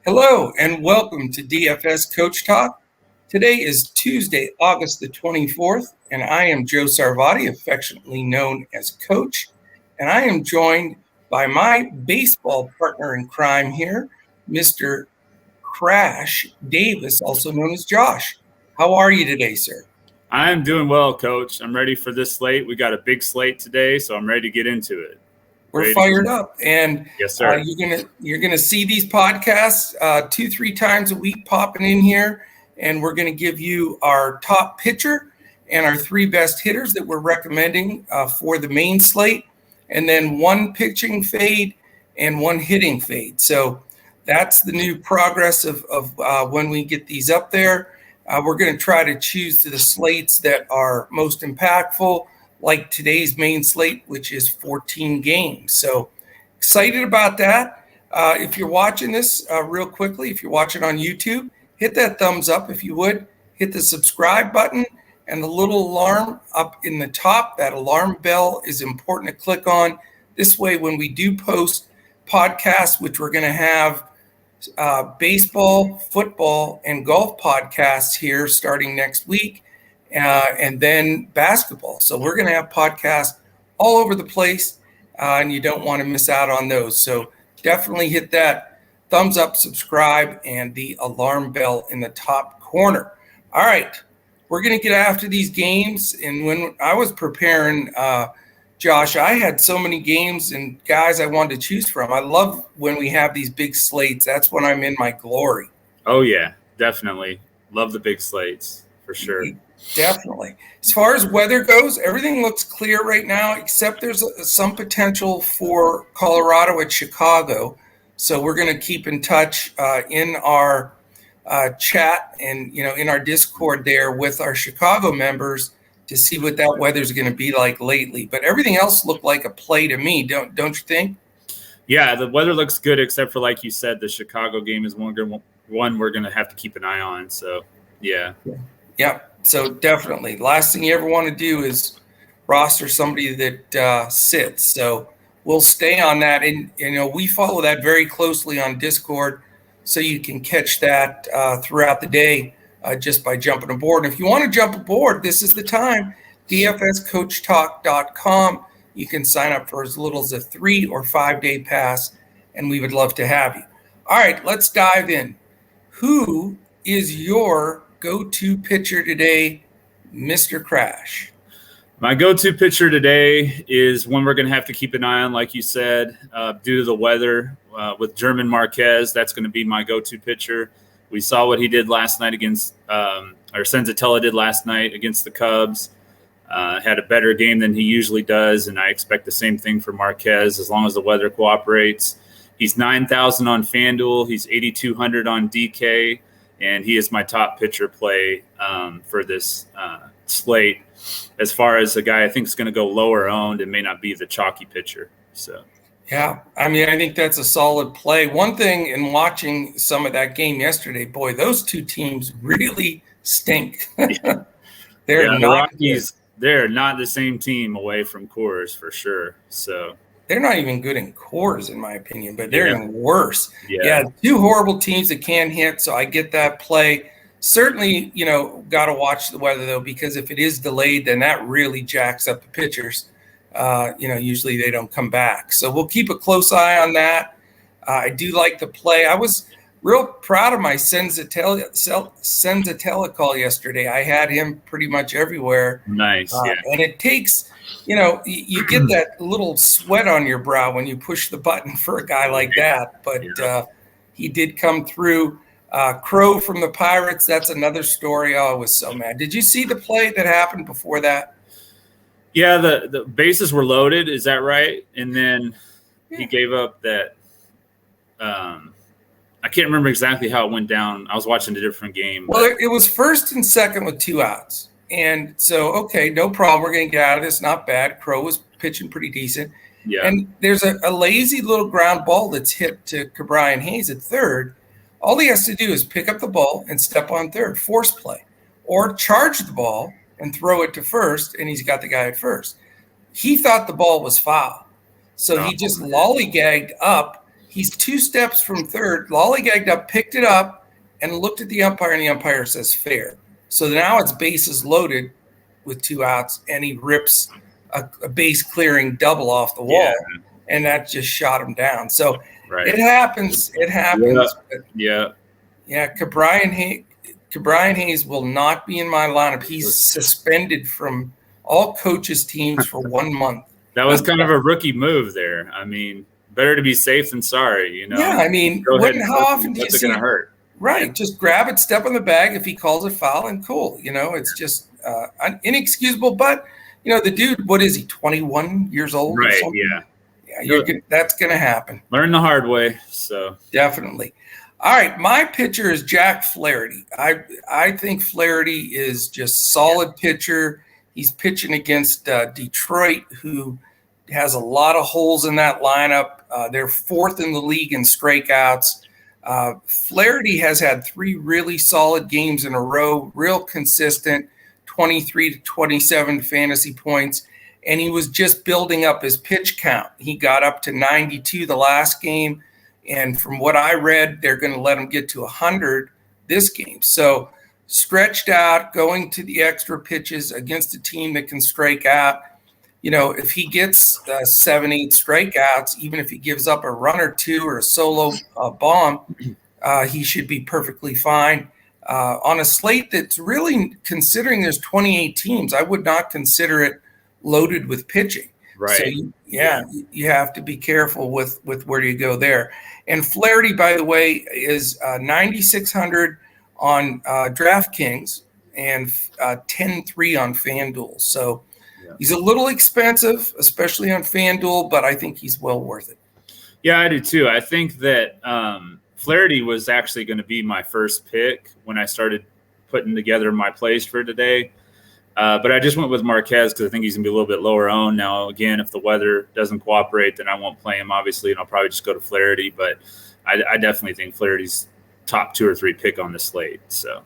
Hello and welcome to DFS Coach Talk. Today is Tuesday, August the 24th, and I am Joe Sarvati, affectionately known as Coach, and I am joined by my baseball partner in crime here, Mr. Crash Davis, also known as Josh. How are you today, sir? I'm doing well, Coach. I'm ready for this slate. We got a big slate today, so I'm ready to get into it. We're fired up, and yes, sir. You're gonna see these podcasts 2-3 times a week popping in here, and we're gonna give you our top pitcher and our 3 best hitters that we're recommending for the main slate, and then 1 pitching fade and 1 hitting fade. So that's the new progress of when we get these up there. We're gonna try to choose the slates that are most impactful, like today's main slate, which is 14 games. So excited about that. If you're watching this real quickly, if you're watching on YouTube, hit that thumbs up if you would. Hit the subscribe button and the little alarm up in the top. That alarm bell is important to click on. This way, when we do post podcasts, which we're going to have baseball, football, and golf podcasts here starting next week, and then basketball. So we're going to have podcasts all over the place, and you don't want to miss out on those. So definitely hit that thumbs up, subscribe, and the alarm bell in the top corner. All right, we're going to get after these games. And when I was preparing, Josh, I had so many games and guys I wanted to choose from. I love when we have these big slates. That's when I'm in my glory. Oh, yeah, definitely. Love the big slates for sure. Definitely. As far as weather goes, everything looks clear right now, except there's some potential for Colorado at Chicago. So we're going to keep in touch in our chat and, in our Discord there with our Chicago members to see what that weather's going to be like lately. But everything else looked like a play to me, don't you think? Yeah, the weather looks good, except for, like you said, the Chicago game is one we're going to have to keep an eye on. So, yeah. Yeah. So definitely, last thing you ever want to do is roster somebody that sits. So we'll stay on that, and we follow that very closely on Discord, so you can catch that throughout the day just by jumping aboard. And if you want to jump aboard, this is the time. DFSCoachTalk.com. You can sign up for as little as a 3 or 5 day pass, and we would love to have you. All right, let's dive in. Who is your go-to pitcher today, Mr. Crash? My go-to pitcher today is one we're going to have to keep an eye on, like you said, due to the weather. With German Marquez, that's going to be my go-to pitcher. We saw what he did last night against, or Senzatella did last night against the Cubs. Had a better game than he usually does, and I expect the same thing for Marquez as long as the weather cooperates. He's 9,000 on FanDuel. He's 8,200 on DK. And he is my top pitcher play for this slate. As far as a guy I think is going to go lower owned and may not be the chalky pitcher. So, yeah, I mean, I think that's a solid play. One thing in watching some of that game yesterday, boy, those 2 teams really stink. The Rockies, they're not the same team away from Coors for sure. So. They're not even good in cores, in my opinion, but they're even worse. Yeah, 2 horrible teams that can hit, so I get that play. Certainly, got to watch the weather, though, because if it is delayed, then that really jacks up the pitchers. Usually they don't come back. So we'll keep a close eye on that. I do like the play. I was real proud of my Senzatella call yesterday. I had him pretty much everywhere. Nice, yeah. And it takes – you get that little sweat on your brow when you push the button for a guy like that. But he did come through. Crow from the Pirates, that's another story. Oh, I was so mad. Did you see the play that happened before that? Yeah, the bases were loaded. Is that right? And then he gave up that I can't remember exactly how it went down. I was watching a different game. Well, it was first and second with 2 outs. And so, okay, no problem. We're going to get out of this. Not bad. Crow was pitching pretty decent. Yeah. And there's a lazy little ground ball that's hit to Cabrian Hayes at third. All he has to do is pick up the ball and step on third, force play, or charge the ball and throw it to first, and he's got the guy at first. He thought the ball was foul. So he just lollygagged up. He's 2 steps from third, lollygagged up, picked it up, and looked at the umpire, and the umpire says fair. So now it's bases loaded with 2 outs, and he rips a base clearing double off the wall, and that just shot him down. So it happens. It happens. Yeah. Cabrian Hayes will not be in my lineup. He's suspended from all coaches' teams for 1 month. That was kind of a rookie move there. I mean, better to be safe than sorry, you know. Yeah, I mean, how often do you see? Going to hurt. Right, just grab it, step on the bag. If he calls it foul, and cool. You know, it's just inexcusable. But you know, the dude, what is he? 21 years old? Right. Or something? Yeah. That's going to happen. Learn the hard way. So definitely. All right, my pitcher is Jack Flaherty. I think Flaherty is just solid pitcher. He's pitching against Detroit, who has a lot of holes in that lineup. They're 4th in the league in strikeouts. Flaherty has had 3 really solid games in a row, real consistent, 23 to 27 fantasy points, and he was just building up his pitch count. He got up to 92 the last game, and from what I read, they're going to let him get to 100 this game. So stretched out, going to the extra pitches against a team that can strike out. You know, if he gets 7-8 strikeouts, even if he gives up a run or 2 or a solo bomb, he should be perfectly fine. On a slate that's really, considering there's 28 teams, I would not consider it loaded with pitching. Right. So, you have to be careful with where you go there. And Flaherty, by the way, is 9,600 on DraftKings and 10-3 on FanDuel. So he's a little expensive, especially on FanDuel, but I think he's well worth it. Yeah, I do too. I think that Flaherty was actually going to be my first pick when I started putting together my plays for today. But I just went with Marquez because I think he's going to be a little bit lower owned. Now, again, if the weather doesn't cooperate, then I won't play him, obviously, and I'll probably just go to Flaherty. But I definitely think Flaherty's top 2 or 3 pick on the slate. So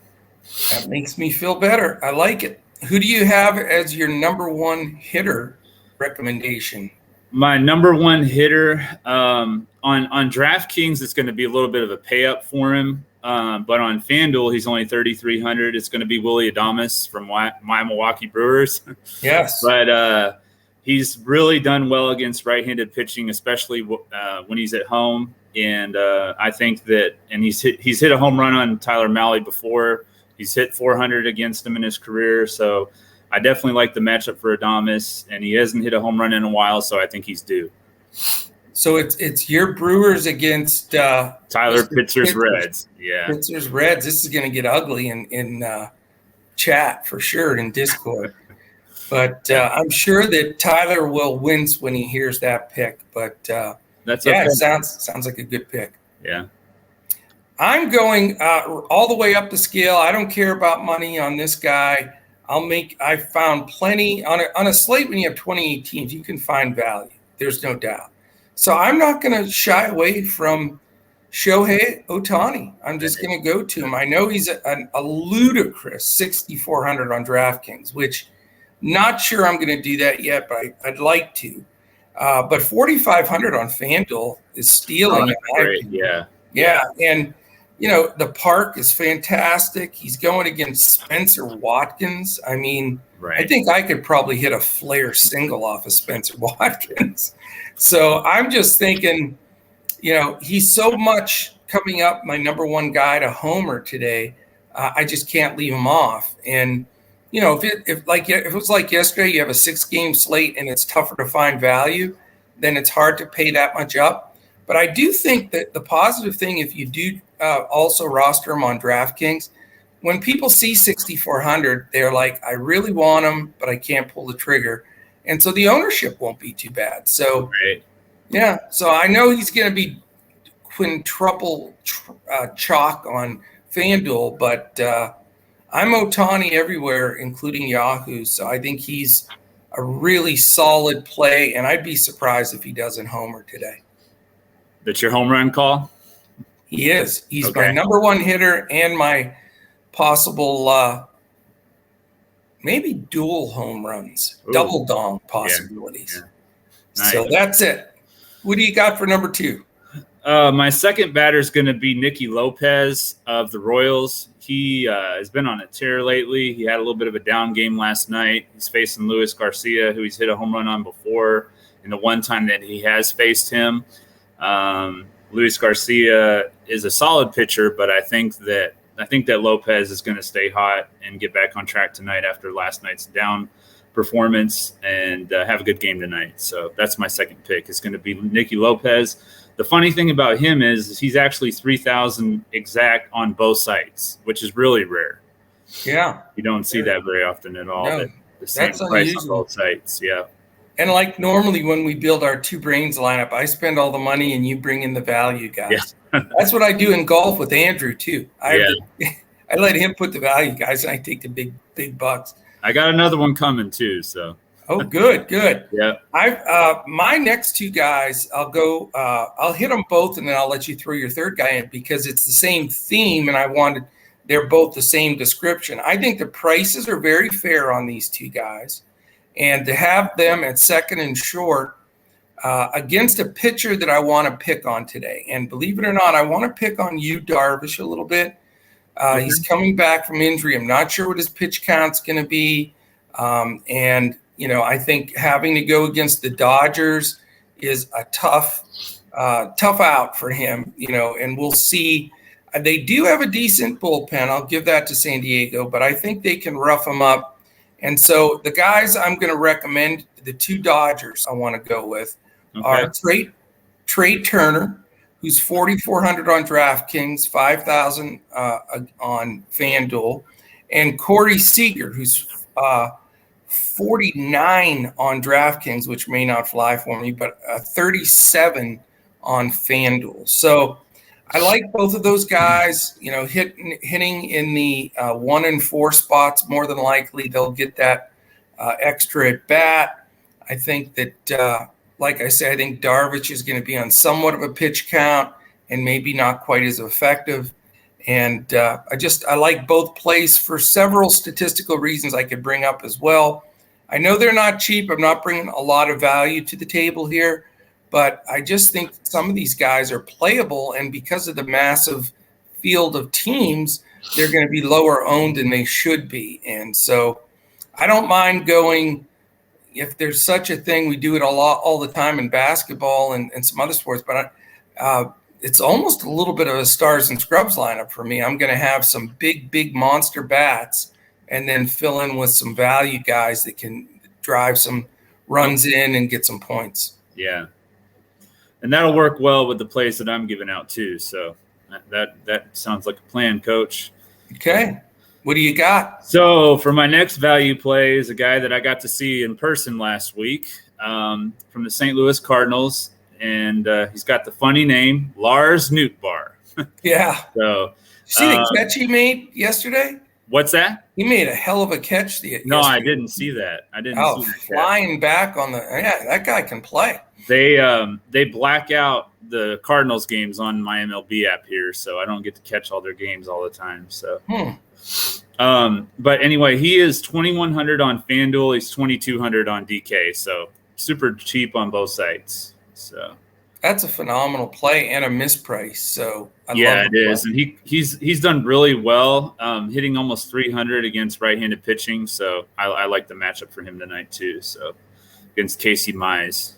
that makes me feel better. I like it. Who do you have as your number 1 hitter recommendation? My number 1 hitter on DraftKings, it's going to be a little bit of a pay up for him. But on FanDuel, he's only 3,300. It's going to be Willy Adames from my Milwaukee Brewers. Yes. But he's really done well against right-handed pitching, especially when he's at home. And I think that – and he's hit a home run on Tyler Mahle before. He's hit 400 against him in his career. So I definitely like the matchup for Adames. And he hasn't hit a home run in a while, so I think he's due. So it's your Brewers against Tyler Pitzer's Reds. Yeah. Pitzer's Reds. This is going to get ugly in chat for sure in Discord. But I'm sure that Tyler will wince when he hears that pick. But that's okay. It sounds like a good pick. Yeah. I'm going all the way up the scale. I don't care about money on this guy. I found plenty on a slate when you have 28 teams, you can find value. There's no doubt. So I'm not going to shy away from Shohei Ohtani. I'm just going to go to him. I know he's a ludicrous 6,400 on DraftKings, which not sure I'm going to do that yet, but I'd like to. But 4,500 on FanDuel is stealing. Great. Yeah. Yeah. And, you know, the park is fantastic. He's going against Spencer Watkins. I mean, I think I could probably hit a flare single off of Spencer Watkins. So I'm just thinking, you know, he's so much coming up, my number 1 guy to homer today. I just can't leave him off. And, you know, if it was like yesterday, you have a 6-game slate and it's tougher to find value, then it's hard to pay that much up. But I do think that the positive thing, if you do also roster him on DraftKings, when people see 6,400, they're like, I really want him, but I can't pull the trigger. And so the ownership won't be too bad. So, so I know he's going to be quintuple chalk on FanDuel, but I'm Ohtani everywhere, including Yahoo. So I think he's a really solid play, and I'd be surprised if he doesn't homer today. That's your home run call? He is. He's my number 1 hitter and my possible maybe dual home runs, double dong possibilities. Yeah. Nice. So that's it. What do you got for number 2? My second batter is going to be Nikki Lopez of the Royals. He has been on a tear lately. He had a little bit of a down game last night. He's facing Luis Garcia, who he's hit a home run on before. And the one time that he has faced him, Luis Garcia is a solid pitcher, but I think that Lopez is going to stay hot and get back on track tonight after last night's down performance and have a good game tonight. So that's my second pick. It's going to be Nikki Lopez. The funny thing about him is he's actually 3,000 exact on both sites, which is really rare. Yeah. You don't see that very often at all. No, the same that's price unusual. on both sites. Yeah. And like normally when we build our two brains lineup, I spend all the money and you bring in the value guys. Yeah. That's what I do in golf with Andrew too. I let him put the value guys and I take the big bucks. I got another one coming too. So. Oh, good. Yeah. My next two guys, I'll hit them both and then I'll let you throw your third guy in because it's the same theme and they're both the same description. I think the prices are very fair on these two guys. And to have them at second and short against a pitcher that I want to pick on today. And believe it or not, I want to pick on you, Darvish, a little bit. He's coming back from injury. I'm not sure what his pitch count's going to be. And, I think having to go against the Dodgers is a tough out for him, and we'll see. They do have a decent bullpen. I'll give that to San Diego, but I think they can rough them up. And so the guys I'm going to recommend, the two Dodgers I want to go with are Trey Turner, who's 4,400 on DraftKings, 5,000 on FanDuel, and Corey Seager, who's 49 on DraftKings, which may not fly for me, but 37 on FanDuel. So I like both of those guys, hitting in the 1 and 4 spots. More than likely, they'll get that extra at bat. I think that, like I said, I think Darvish is going to be on somewhat of a pitch count and maybe not quite as effective. And I like both plays for several statistical reasons I could bring up as well. I know they're not cheap. I'm not bringing a lot of value to the table here. But I just think some of these guys are playable, and because of the massive field of teams, they're going to be lower owned than they should be. And so I don't mind going, if there's such a thing, we do it all the time in basketball and some other sports, but it's almost a little bit of a stars and scrubs lineup for me. I'm going to have some big monster bats and then fill in with some value guys that can drive some runs in and get some points. Yeah. And that'll work well with the plays that I'm giving out too. So that sounds like a plan, Coach. Okay. What do you got? So for my next value play is a guy that I got to see in person last week from the St. Louis Cardinals. And he's got the funny name, Lars Nootbaar. Yeah. So see the catch he made yesterday? What's that? He made a hell of a catch. No, I didn't see that. I didn't see that. Flying back on that guy can play. They black out the Cardinals games on my MLB app here, so I don't get to catch all their games all the time. So, but anyway, he is 2,100 on FanDuel. He's 2,200 on DK. So super cheap on both sites. So that's a phenomenal play and a misprice. So it is, and he's done really well, hitting almost 300 against right-handed pitching. So I like the matchup for him tonight too. So against Casey Mize.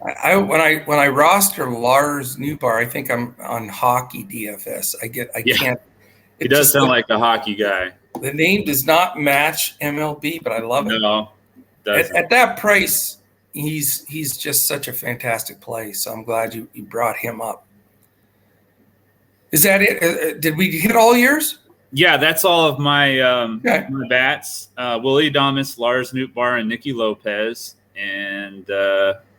When I roster Lars Nootbaar, I think I'm on hockey DFS. I can't. He does sound like a hockey guy. The name does not match MLB, but I love it. No, at that price, he's just such a fantastic play. So I'm glad you brought him up. Is that it? Did we hit all yours? Yeah, that's all of my my bats. Willie Adames, Lars Nootbaar, and Nikki Lopez. And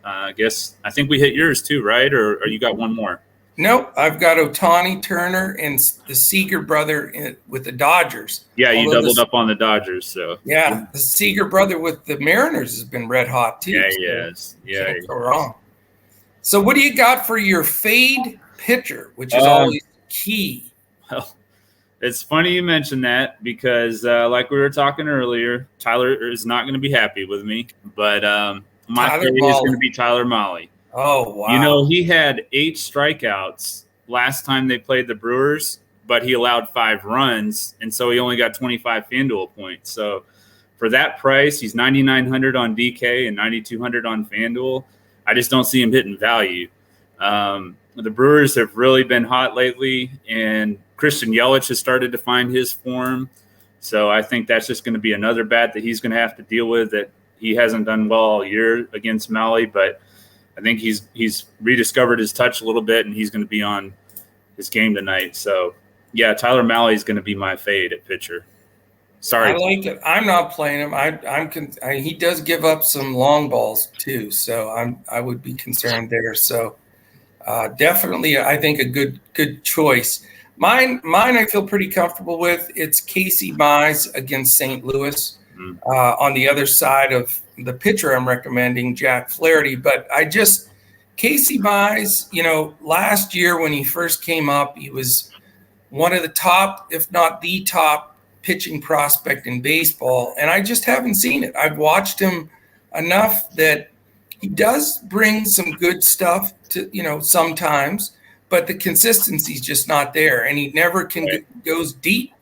I think we hit yours too, right? Or you got one more? Nope. I've got Ohtani, Turner, and the Seager brother with the Dodgers. Yeah, you doubled up on the Dodgers. So yeah, the Seager brother with the Mariners has been red hot too. Yeah, yes. Yeah. Can't go wrong. So what do you got for your fade pitcher, which is always key? Well, it's funny you mentioned that because like we were talking earlier, Tyler is not going to be happy with me, but my fade is going to be Tyler Mahle. Oh, wow. He had 8 strikeouts last time they played the Brewers, but he allowed 5 runs, and so he only got 25 FanDuel points. So for that price, he's 9,900 on DK and 9,200 on FanDuel. I just don't see him hitting value. The Brewers have really been hot lately, and Christian Yelich has started to find his form. So I think that's just going to be another bat that he's going to have to deal with that he hasn't done well all year against Mahle, but I think he's rediscovered his touch a little bit, and he's going to be on his game tonight. So, yeah, Tyler Mahle is going to be my fade at pitcher. Sorry. I like it. I'm not playing him. He does give up some long balls too, so I would be concerned there. So definitely, I think a good choice. Mine I feel pretty comfortable with. It's Casey Mize against St. Louis. On the other side of the pitcher I'm recommending, Jack Flaherty. But Casey Mize, last year when he first came up, he was one of the top, if not the top, pitching prospect in baseball. And I just haven't seen it. I've watched him enough that he does bring some good stuff to, sometimes, but the consistency's just not there. And he never goes deep.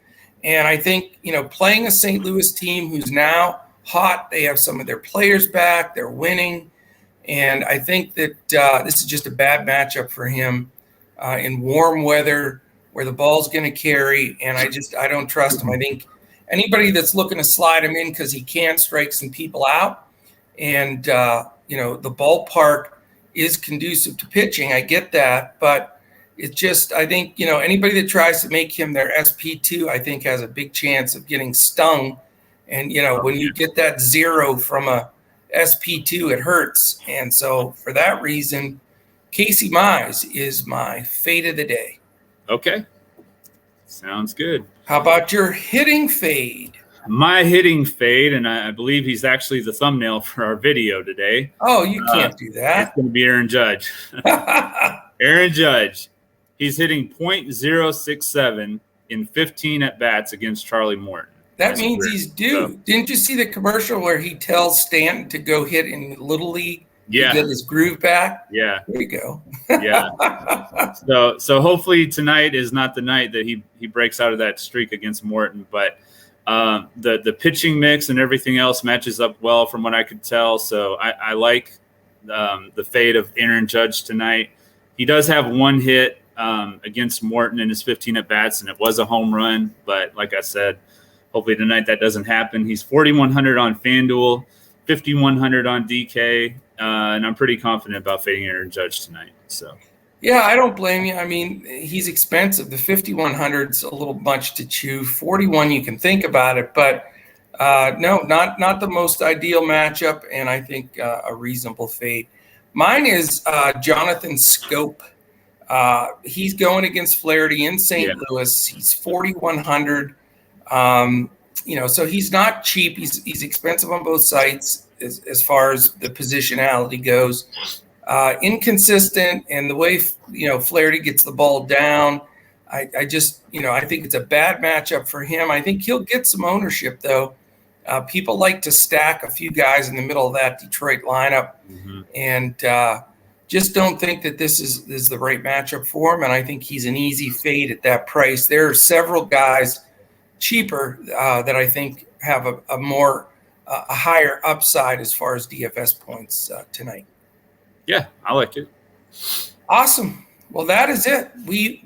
And I think, playing a St. Louis team who's now hot, they have some of their players back, they're winning. And I think that this is just a bad matchup for him in warm weather where the ball's going to carry. And I don't trust him. I think anybody that's looking to slide him in because he can strike some people out. And, the ballpark is conducive to pitching. I get that. But it's just, I think, anybody that tries to make him their SP2, I think has a big chance of getting stung. And, when you get that 0 from a SP2, it hurts. And so for that reason, Casey Mize is my fade of the day. Okay. Sounds good. How about your hitting fade? My hitting fade, and I believe he's actually the thumbnail for our video today. Oh, you can't do that. It's going to be Aaron Judge. Aaron Judge. He's hitting .067 in 15 at-bats against Charlie Morton. That means he's due. So, didn't you see the commercial where he tells Stanton to go hit in Little League to get his groove back? Yeah. There you go. Yeah. So hopefully tonight is not the night that he breaks out of that streak against Morton. But the pitching mix and everything else matches up well from what I could tell. So I like the fade of Aaron Judge tonight. He does have one hit against Morton in his 15 at-bats, and it was a home run. But like I said, hopefully tonight that doesn't happen. He's 4,100 on FanDuel, 5,100 on DK, and I'm pretty confident about fading Aaron Judge tonight. So, yeah, I don't blame you. I mean, he's expensive. The 5,100's a little much to chew. 41, you can think about it, but no, not the most ideal matchup, and I think a reasonable fade. Mine is Jonathan Scope. He's going against Flaherty in St. Louis. He's 4,100. So he's not cheap. He's expensive on both sides as far as the positionality goes. Inconsistent, and the way Flaherty gets the ball down, I just I think it's a bad matchup for him. I think he'll get some ownership though. People like to stack a few guys in the middle of that Detroit lineup, and just don't think that this is the right matchup for him. And I think he's an easy fade at that price. There are several guys cheaper that I think have a higher upside as far as DFS points tonight. Yeah, I like it. Awesome. Well, that is it. We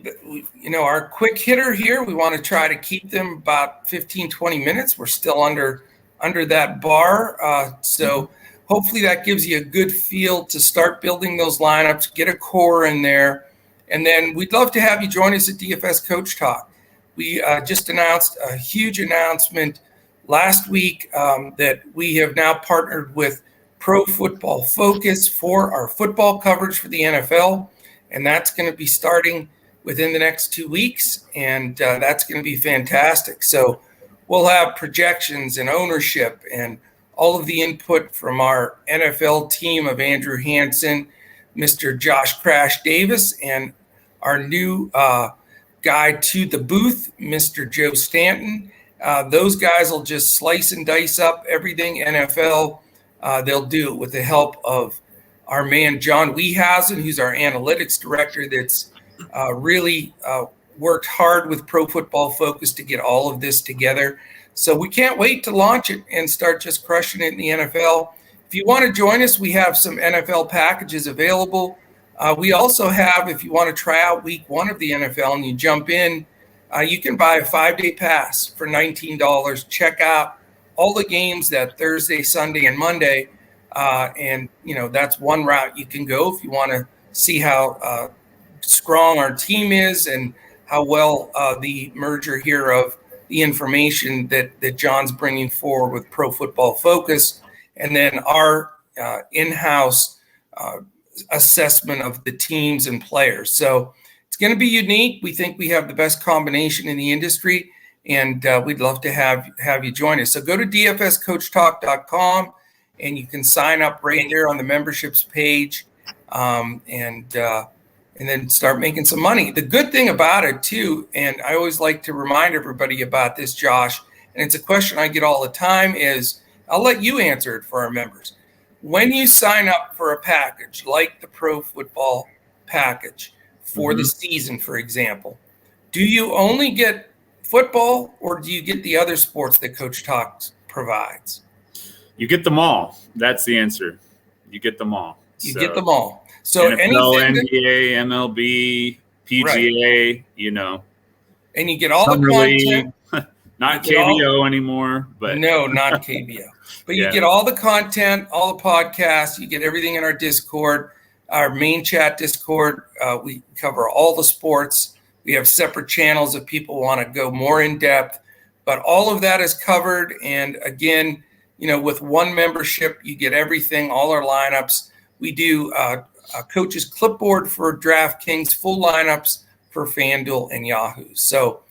our quick hitter here, we want to try to keep them about 15, 20 minutes. We're still under that bar. So hopefully that gives you a good feel to start building those lineups, get a core in there. And then we'd love to have you join us at DFS Coach Talk. We just announced a huge announcement last week that we have now partnered with Pro Football Focus for our football coverage for the NFL. And that's going to be starting within the next 2 weeks. And that's going to be fantastic. So we'll have projections and ownership and all of the input from our NFL team of Andrew Hansen, Mr. Josh Crash Davis, and our new guy to the booth, Mr. Joe Stanton. Those guys will just slice and dice up everything NFL. They'll do it with the help of our man John Wehausen, who's our analytics director, that's really worked hard with Pro Football Focus to get all of this together. So we can't wait to launch it and start just crushing it in the NFL. If you want to join us, we have some NFL packages available. We also have, if you want to try out week 1 of the NFL and you jump in, you can buy a 5-day pass for $19. Check out all the games that Thursday, Sunday, and Monday. And, that's one route you can go if you want to see how strong our team is and how well the merger here of the information that John's bringing forward with Pro Football Focus, and then our in-house assessment of the teams and players. So it's going to be unique. We think we have the best combination in the industry, and we'd love to have you join us. So go to dfscoachtalk.com, and you can sign up right there on the memberships page, and then start making some money. The good thing about it too, and I always like to remind everybody about this, Josh, and it's a question I get all the time, is I'll let you answer it for our members. When you sign up for a package like the Pro Football package for the season, for example, do you only get football or do you get the other sports that Coach Talk provides? You get them all. That's the answer. You get them all. You get them all. So NFL, anything NBA, MLB, PGA, right. And you get all the content. Not KBO anymore, but no, not KBO. But you get all the content, all the podcasts. You get everything in our Discord, our main chat Discord. We cover all the sports. We have separate channels if people want to go more in depth. But all of that is covered. And again, with one membership, you get everything, all our lineups. We do a coach's clipboard for DraftKings, full lineups for FanDuel and Yahoo. So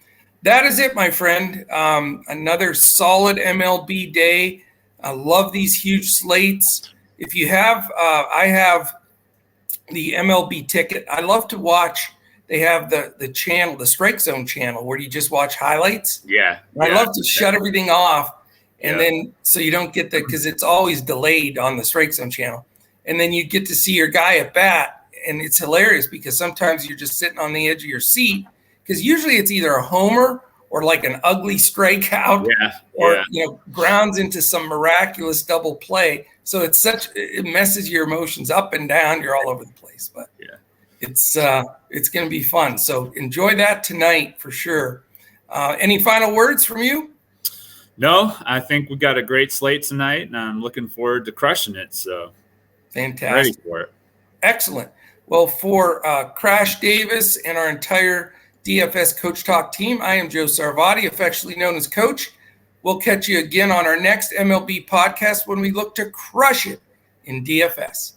that is it, my friend. Another solid MLB day. I love these huge slates. If you have, I have the MLB ticket. I love to watch. They have the channel, the Strike Zone channel, where you just watch highlights. Yeah. I love to shut everything off, and then so you don't get because it's always delayed on the Strike Zone channel. And then you get to see your guy at bat, and it's hilarious because sometimes you're just sitting on the edge of your seat because usually it's either a homer or like an ugly strikeout or grounds into some miraculous double play. So it messes your emotions up and down. You're all over the place, but it's going to be fun. So enjoy that tonight for sure. Any final words from you? No, I think we got a great slate tonight, and I'm looking forward to crushing it. So. Fantastic. Ready for it. Excellent. Well, for Crash Davis and our entire DFS Coach Talk team, I am Joe Sarvati, affectionately known as Coach. We'll catch you again on our next MLB podcast when we look to crush it in DFS.